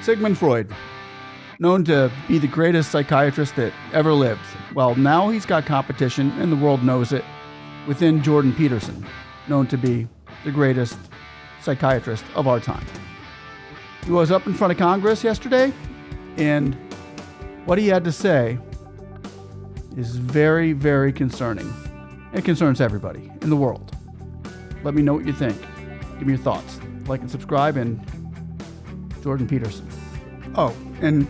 Sigmund Freud, known to be the greatest psychiatrist that ever lived. Well, now he's got competition, and the world knows it, within Jordan Peterson, known to be the greatest psychiatrist of our time. He was up in front of Congress yesterday, and what he had to say is very, very concerning. It concerns everybody in the world. Let me know what you think. Give me your thoughts. Like and subscribe, and Jordan Peterson. Oh, and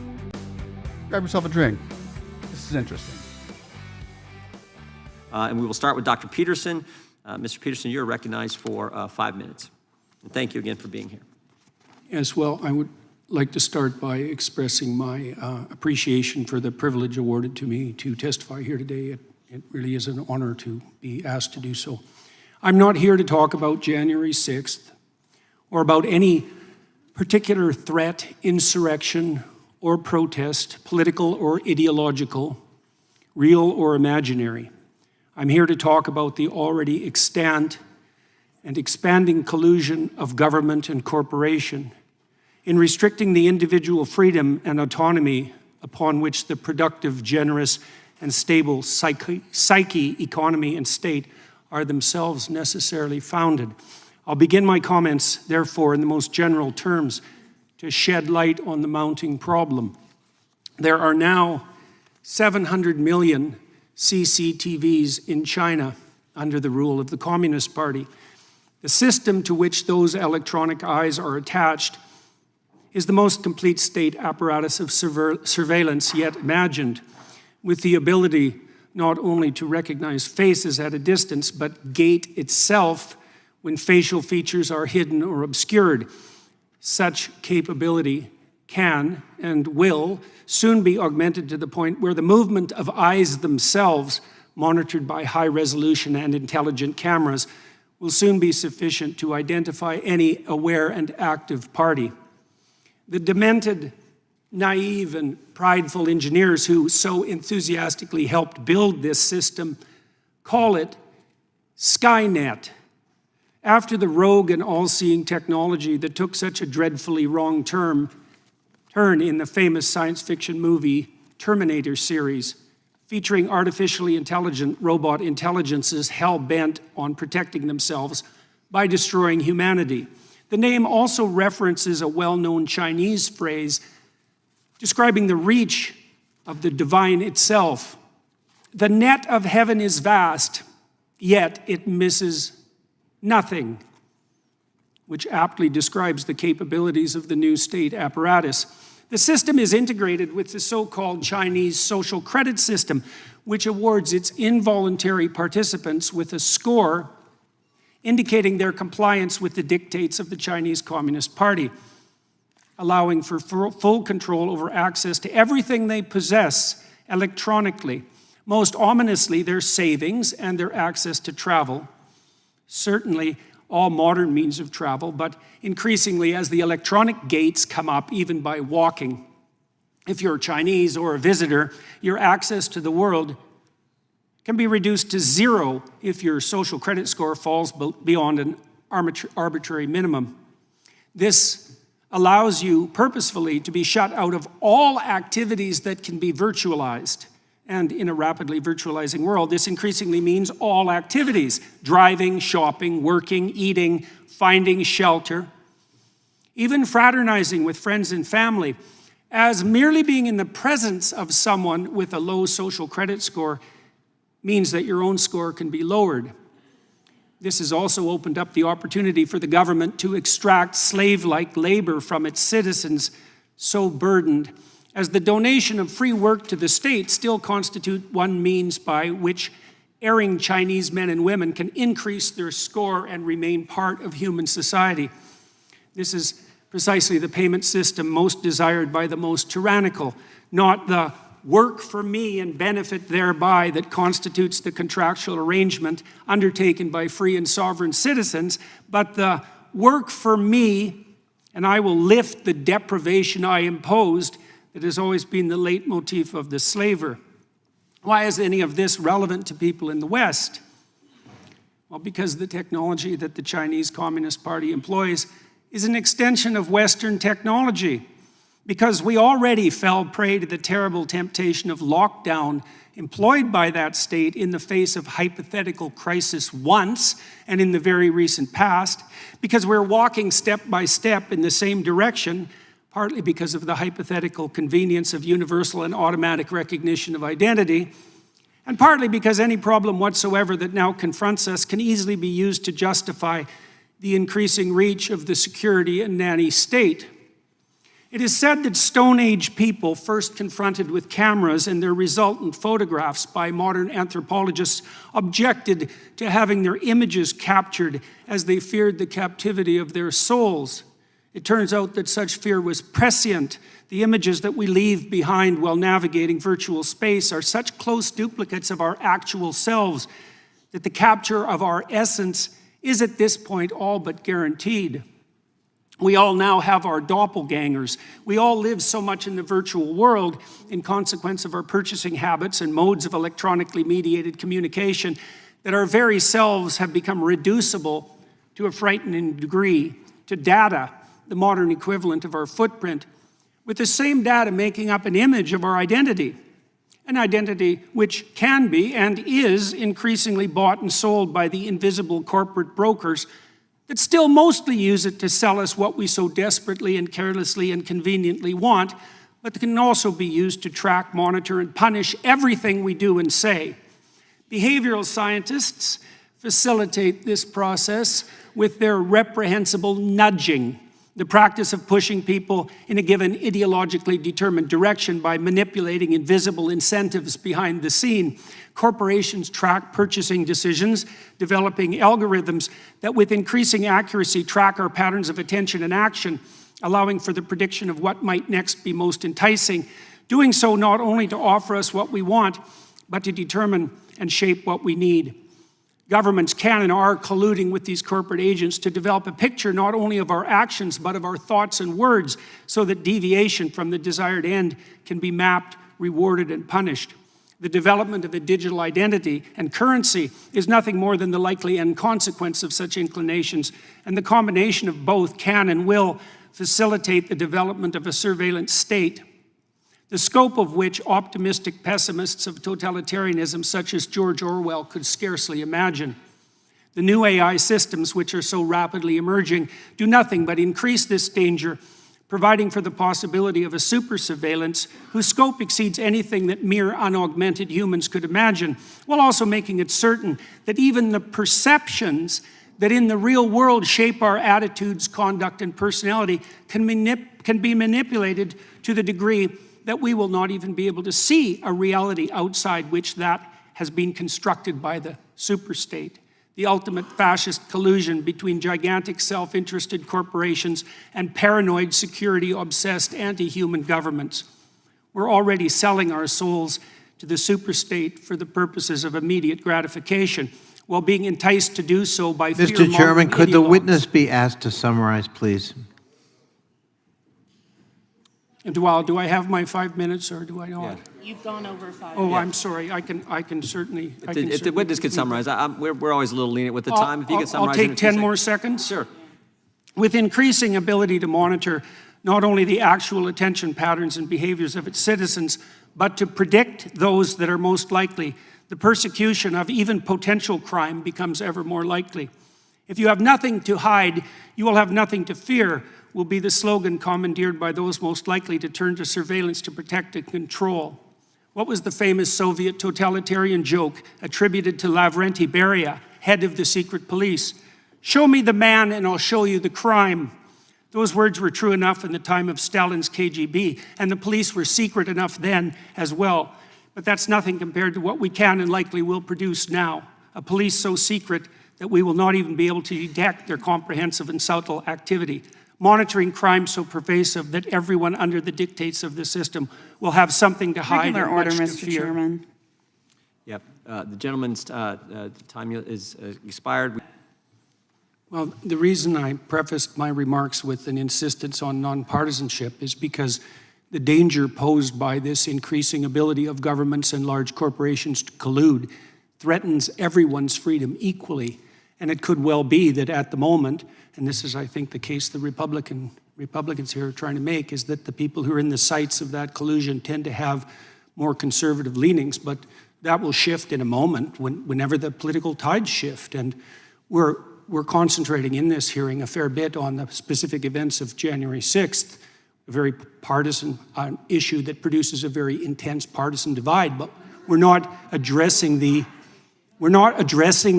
grab yourself a drink. This is interesting. And we will start with Dr. Peterson. Mr. Peterson, you're recognized for 5 minutes. And thank you again for being here. As well, I would like to start by expressing my appreciation for the privilege awarded to me to testify here today. It really is an honor to be asked to do so. I'm not here to talk about January 6th or about any particular threat, insurrection, or protest, political or ideological, real or imaginary. I'm here to talk about the already extant and expanding collusion of government and corporation in restricting the individual freedom and autonomy upon which the productive, generous, and stable psyche, economy, and state are themselves necessarily founded. I'll begin my comments, therefore, in the most general terms to shed light on the mounting problem. There are now 700 million CCTVs in China under the rule of the Communist Party. The system to which those electronic eyes are attached is the most complete state apparatus of surveillance yet imagined, with the ability not only to recognize faces at a distance, but gait itself when facial features are hidden or obscured. Such capability can and will soon be augmented to the point where the movement of eyes themselves, monitored by high-resolution and intelligent cameras, will soon be sufficient to identify any aware and active party. The demented, naive, and prideful engineers who so enthusiastically helped build this system call it Skynet, after the rogue and all-seeing technology that took such a dreadfully wrong turn in the famous science fiction movie Terminator series, featuring artificially intelligent robot intelligences hell-bent on protecting themselves by destroying humanity. The name also references a well-known Chinese phrase describing the reach of the divine itself. The net of heaven is vast, yet it misses nothing, which aptly describes the capabilities of the new state apparatus. The system is integrated with the so-called Chinese social credit system, which awards its involuntary participants with a score indicating their compliance with the dictates of the Chinese Communist Party, allowing for full control over access to everything they possess electronically, most ominously their savings and their access to travel, certainly all modern means of travel, but increasingly as the electronic gates come up, even by walking. If you're Chinese or a visitor, your access to the world can be reduced to zero if your social credit score falls beyond an arbitrary minimum. This allows you purposefully to be shut out of all activities that can be virtualized. And in a rapidly virtualizing world, this increasingly means all activities: driving, shopping, working, eating, finding shelter, even fraternizing with friends and family, as merely being in the presence of someone with a low social credit score means that your own score can be lowered. This has also opened up the opportunity for the government to extract slave-like labor from its citizens, so burdened, as the donation of free work to the state still constitute one means by which erring Chinese men and women can increase their score and remain part of human society. This is precisely the payment system most desired by the most tyrannical, not the work for me and benefit thereby that constitutes the contractual arrangement undertaken by free and sovereign citizens, but the work for me and I will lift the deprivation I imposed that has always been the leitmotif of the slaver. Why is any of this relevant to people in the West? Well, because the technology that the Chinese Communist Party employs is an extension of Western technology. because we already fell prey to the terrible temptation of lockdown employed by that state in the face of hypothetical crisis once and in the very recent past, because we're walking step by step in the same direction, partly because of the hypothetical convenience of universal and automatic recognition of identity, and partly because any problem whatsoever that now confronts us can easily be used to justify the increasing reach of the security and nanny state. It is said that Stone Age people, first confronted with cameras and their resultant photographs by modern anthropologists, objected to having their images captured as they feared the captivity of their souls. It turns out that such fear was prescient. The images that we leave behind while navigating virtual space are such close duplicates of our actual selves that the capture of our essence is at this point all but guaranteed. We all now have our doppelgangers. We all live so much in the virtual world in consequence of our purchasing habits and modes of electronically mediated communication that our very selves have become reducible to a frightening degree to data, the modern equivalent of our footprint, with the same data making up an image of our identity, an identity which can be and is increasingly bought and sold by the invisible corporate brokers that still mostly use it to sell us what we so desperately and carelessly and conveniently want, but can also be used to track, monitor, and punish everything we do and say. Behavioral scientists facilitate this process with their reprehensible nudging, the practice of pushing people in a given ideologically determined direction by manipulating invisible incentives behind the scene. Corporations track purchasing decisions, developing algorithms that with increasing accuracy track our patterns of attention and action, allowing for the prediction of what might next be most enticing, doing so not only to offer us what we want, but to determine and shape what we need. Governments can and are colluding with these corporate agents to develop a picture not only of our actions, but of our thoughts and words, so that deviation from the desired end can be mapped, rewarded, and punished. The development of a digital identity and currency is nothing more than the likely end consequence of such inclinations, and the combination of both can and will facilitate the development of a surveillance state, the scope of which optimistic pessimists of totalitarianism such as George Orwell could scarcely imagine. The new AI systems, which are so rapidly emerging, do nothing but increase this danger, providing for the possibility of a super surveillance whose scope exceeds anything that mere unaugmented humans could imagine, while also making it certain that even the perceptions that in the real world shape our attitudes, conduct, and personality can be manipulated to the degree that we will not even be able to see a reality outside which that has been constructed by the superstate, the ultimate fascist collusion between gigantic self-interested corporations and paranoid security-obsessed anti-human governments. We're already selling our souls to the superstate for the purposes of immediate gratification, while being enticed to do so by fear-mongering Mr. Chairman, could the ideologues. witness be asked to summarize, please? And do I have my 5 minutes or do I not? Yeah. You've gone over 5 Oh, minutes. I'm sorry. I can certainly. If the witness could summarize, we're always a little lenient with the time. If you could summarize. I'll in take a few 10 more seconds. seconds. Sure. With increasing ability to monitor not only the actual attention patterns and behaviors of its citizens, but to predict those that are most likely, the persecution of even potential crime becomes ever more likely. If you have nothing to hide, you will have nothing to fear, will be the slogan commandeered by those most likely to turn to surveillance to protect and control. What was the famous Soviet totalitarian joke attributed to Lavrenti Beria, head of the secret police? Show me the man and I'll show you the crime. Those words were true enough in the time of Stalin's KGB, and the police were secret enough then as well. But that's nothing compared to what we can and likely will produce now. A police so secret that we will not even be able to detect their comprehensive and subtle activity. Monitoring crime so pervasive that everyone under the dictates of the system will have something to hide Regular and order, much to Mr. fear. Chairman. Yep. The gentleman's time is expired. Well, the reason I prefaced my remarks with an insistence on nonpartisanship is because the danger posed by this increasing ability of governments and large corporations to collude threatens everyone's freedom equally. And it could well be that at the moment, and this is, I think, the case the Republican Republicans here are trying to make, is that the people who are in the sights of that collusion tend to have more conservative leanings, but that will shift in a moment whenever the political tides shift. And we're concentrating in this hearing a fair bit on the specific events of January 6th, a very partisan issue that produces a very intense partisan divide, but we're not addressing the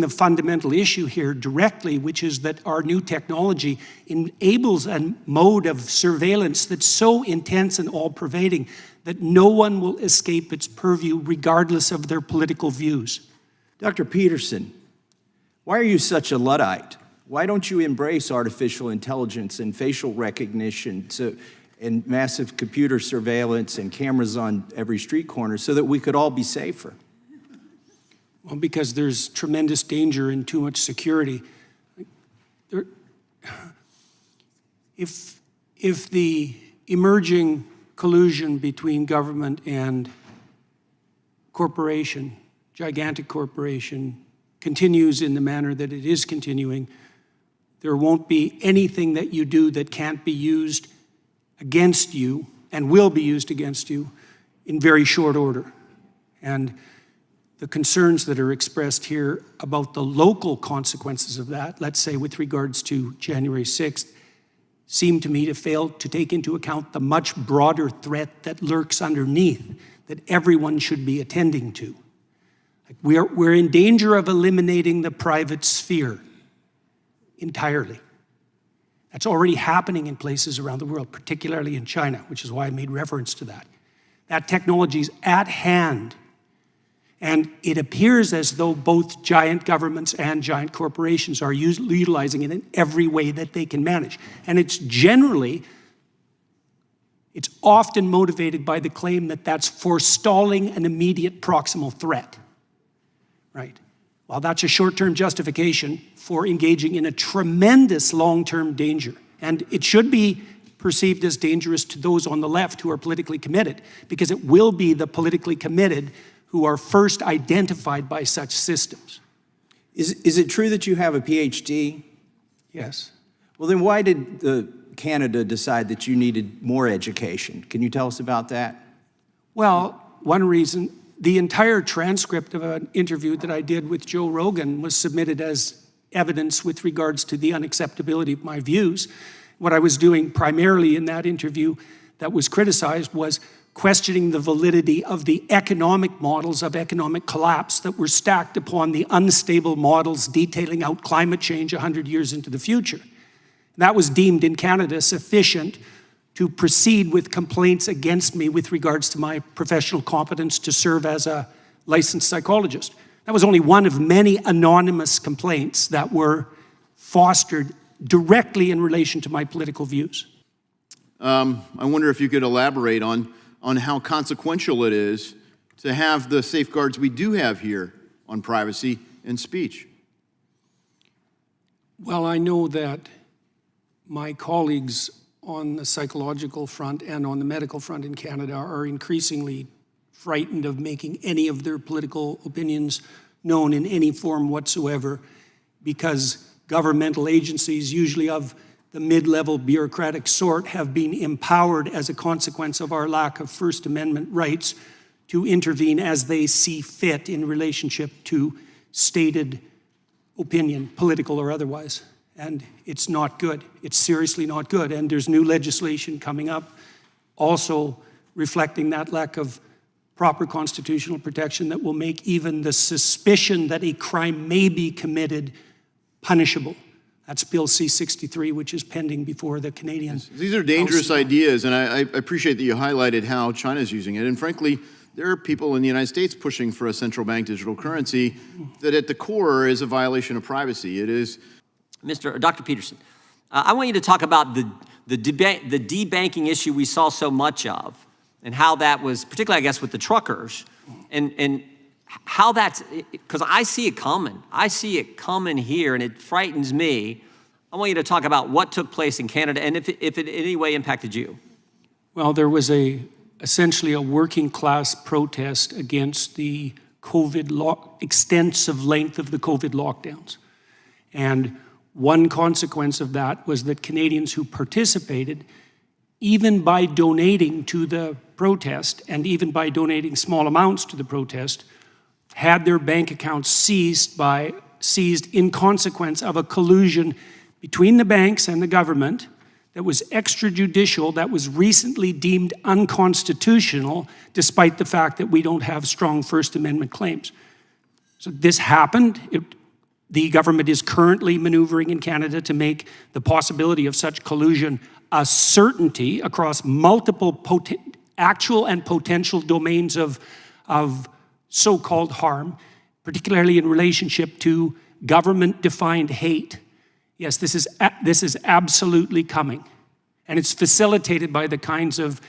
fundamental issue here directly, which is that our new technology enables a mode of surveillance that's so intense and all-pervading that no one will escape its purview regardless of their political views. Dr. Peterson, why are you such a Luddite? Why don't you embrace artificial intelligence and facial recognition and massive computer surveillance and cameras on every street corner so that we could all be safer? Well, because there's tremendous danger in too much security. If the emerging collusion between government and corporation, gigantic corporation, continues in the manner that it is continuing, there won't be anything that you do that can't be used against you and will be used against you in very short order. And the concerns that are expressed here about the local consequences of that, let's say with regards to January 6th, seem to me to fail to take into account the much broader threat that lurks underneath that everyone should be attending to. We're in danger of eliminating the private sphere entirely. That's already happening in places around the world, particularly in China, which is why I made reference to that. That technology is at hand. And it appears as though both giant governments and giant corporations are utilizing it in every way that they can manage. And it's often motivated by the claim that that's forestalling an immediate proximal threat, right? Well, that's a short-term justification for engaging in a tremendous long-term danger. And it should be perceived as dangerous to those on the left who are politically committed, because it will be the politically committed who are first identified by such systems. Is it true that you have a PhD? Yes. Well, then why did Canada decide that you needed more education? Can you tell us about that? Well, one reason, the entire transcript of an interview that I did with Joe Rogan was submitted as evidence with regards to the unacceptability of my views. What I was doing primarily in that interview that was criticized was questioning the validity of the economic models of economic collapse that were stacked upon the unstable models detailing out climate change 100 years into the future. That was deemed in Canada sufficient to proceed with complaints against me with regards to my professional competence to serve as a licensed psychologist. That was only one of many anonymous complaints that were fostered directly in relation to my political views. I wonder if you could elaborate on how consequential it is to have the safeguards we do have here on privacy and speech. Well, I know that my colleagues on the psychological front and on the medical front in Canada are increasingly frightened of making any of their political opinions known in any form whatsoever, because governmental agencies, usually of the mid-level bureaucratic sort, have been empowered as a consequence of our lack of First Amendment rights to intervene as they see fit in relationship to stated opinion, political or otherwise. And it's not good. It's seriously not good. And there's new legislation coming up also reflecting that lack of proper constitutional protection that will make even the suspicion that a crime may be committed punishable. That's Bill C-63, which is pending before the Canadian House. These are dangerous ideas, and I appreciate that you highlighted how China's using it. And frankly, there are people in the United States pushing for a central bank digital currency that at the core is a violation of privacy. It is. Dr. Peterson, I want you to talk about the debanking issue we saw so much of, and how that was, particularly, I guess, with the truckers, and how that's, because I see it coming. I see it coming here, and it frightens me. I want you to talk about what took place in Canada and if it in any way impacted you. Well, there was essentially a working class protest against the extensive length of the COVID lockdowns. And One consequence of that was that Canadians who participated, even by donating to the protest and even by donating small amounts to the protest, had their bank accounts seized in consequence of a collusion between the banks and the government that was extrajudicial, that was recently deemed unconstitutional, despite the fact that we don't have strong First Amendment claims. So this happened. The government is currently maneuvering in Canada to make the possibility of such collusion a certainty across multiple actual and potential domains of so-called harm, particularly in relationship to government-defined hate. Yes, this is absolutely coming. And it's facilitated by the kinds of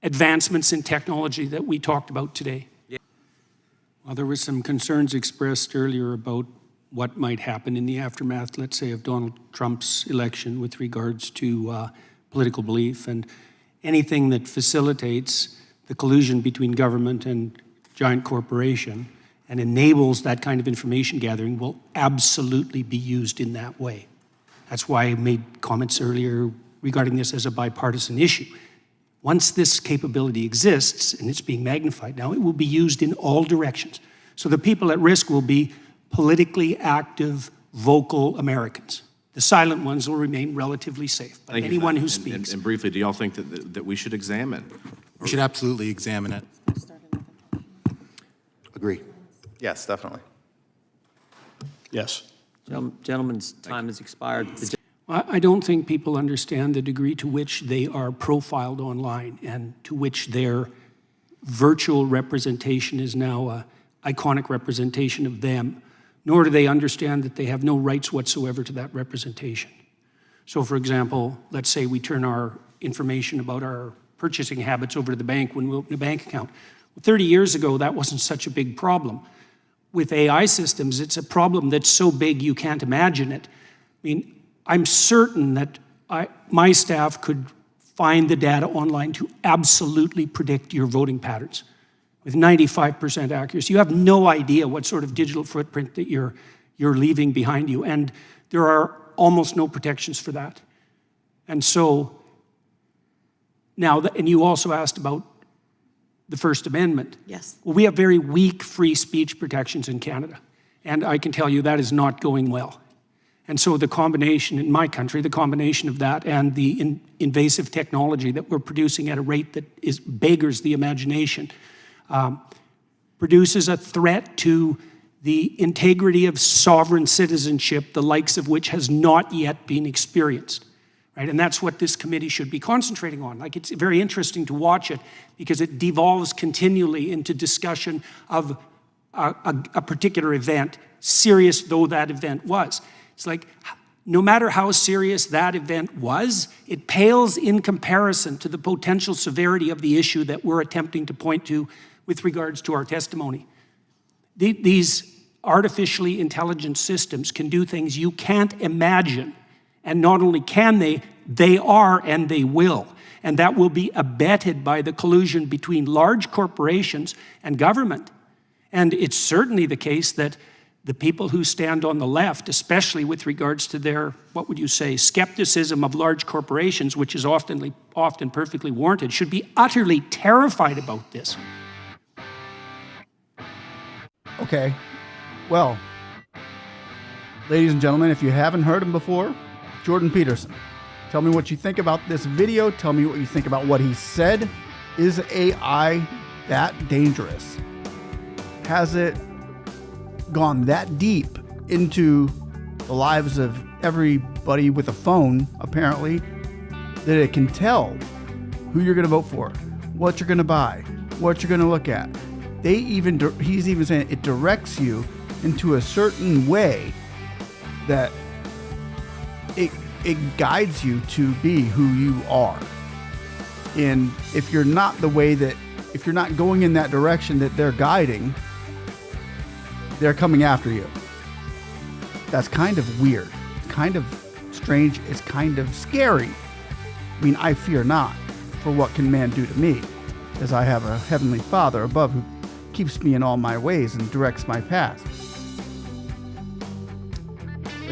advancements in technology that we talked about today. Yeah. Well, there were some concerns expressed earlier about what might happen in the aftermath, let's say, of Donald Trump's election with regards to political belief, and anything that facilitates the collusion between government and giant corporation and enables that kind of information gathering will absolutely be used in that way. That's why I made comments earlier regarding this as a bipartisan issue. Once this capability exists, and it's being magnified now, it will be used in all directions. So the people at risk will be politically active, vocal Americans. The silent ones will remain relatively safe. But Thank you for anyone that. who And- speaks. And briefly, do y'all think that we should examine? We should absolutely examine it. Agree. Yes, definitely. Yes. Gentleman's time has expired. I don't think people understand the degree to which they are profiled online and to which their virtual representation is now an iconic representation of them, nor do they understand that they have no rights whatsoever to that representation. So for example, let's say we turn our information about our purchasing habits over to the bank when we open a bank account. Well, 30 years ago, that wasn't such a big problem. With AI systems, it's a problem that's so big you can't imagine it. I mean, I'm certain that my staff could find the data online to absolutely predict your voting patterns with 95% accuracy. You have no idea what sort of digital footprint that you're leaving behind you, and there are almost no protections for that. And so now, and you also asked about the First Amendment. Yes. Well, we have very weak free speech protections in Canada, and I can tell you that is not going well. And so the combination, in my country, the combination of that and the invasive technology that we're producing at a rate that beggars the imagination, produces a threat to the integrity of sovereign citizenship, the likes of which has not yet been experienced. Right? And that's what this committee should be concentrating on. Like, it's very interesting to watch it because it devolves continually into discussion of a particular event, serious though that event was. It's like, no matter how serious that event was, it pales in comparison to the potential severity of the issue that we're attempting to point to with regards to our testimony. These artificially intelligent systems can do things you can't imagine. And not only can they are and they will. And that will be abetted by the collusion between large corporations and government. And it's certainly the case that the people who stand on the left, especially with regards to their, what would you say, skepticism of large corporations, which is often perfectly warranted, should be utterly terrified about this. Okay. Well, ladies and gentlemen, if you haven't heard him before, Jordan Peterson. Tell me what you think about this video. Tell me what you think about what he said. Is AI that dangerous? Has it gone that deep into the lives of everybody with a phone, apparently, that it can tell who you're going to vote for, what you're going to buy, what you're going to look at? He's even saying it directs you into a certain way that it guides you to be who you are. And if you're not if you're not going in that direction that they're guiding, they're coming after you. That's kind of weird, kind of strange, it's kind of scary. I mean, I fear not, for what can man do to me, as I have a heavenly Father above who keeps me in all my ways and directs my path.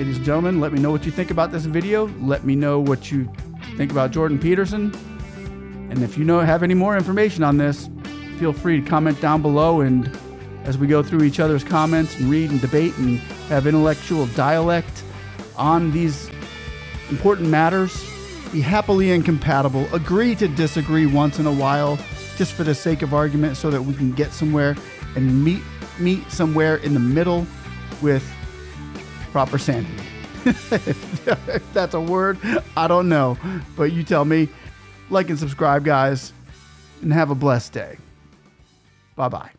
Ladies and gentlemen, let me know what you think about this video. Let me know what you think about Jordan Peterson. And if you have any more information on this, feel free to comment down below. And as we go through each other's comments and read and debate and have intellectual dialect on these important matters, be happily incompatible, agree to disagree once in a while, just for the sake of argument, so that we can get somewhere and meet somewhere in the middle with proper sanity. If that's a word, I don't know, but you tell me. Like and subscribe, guys, and have a blessed day. Bye-bye.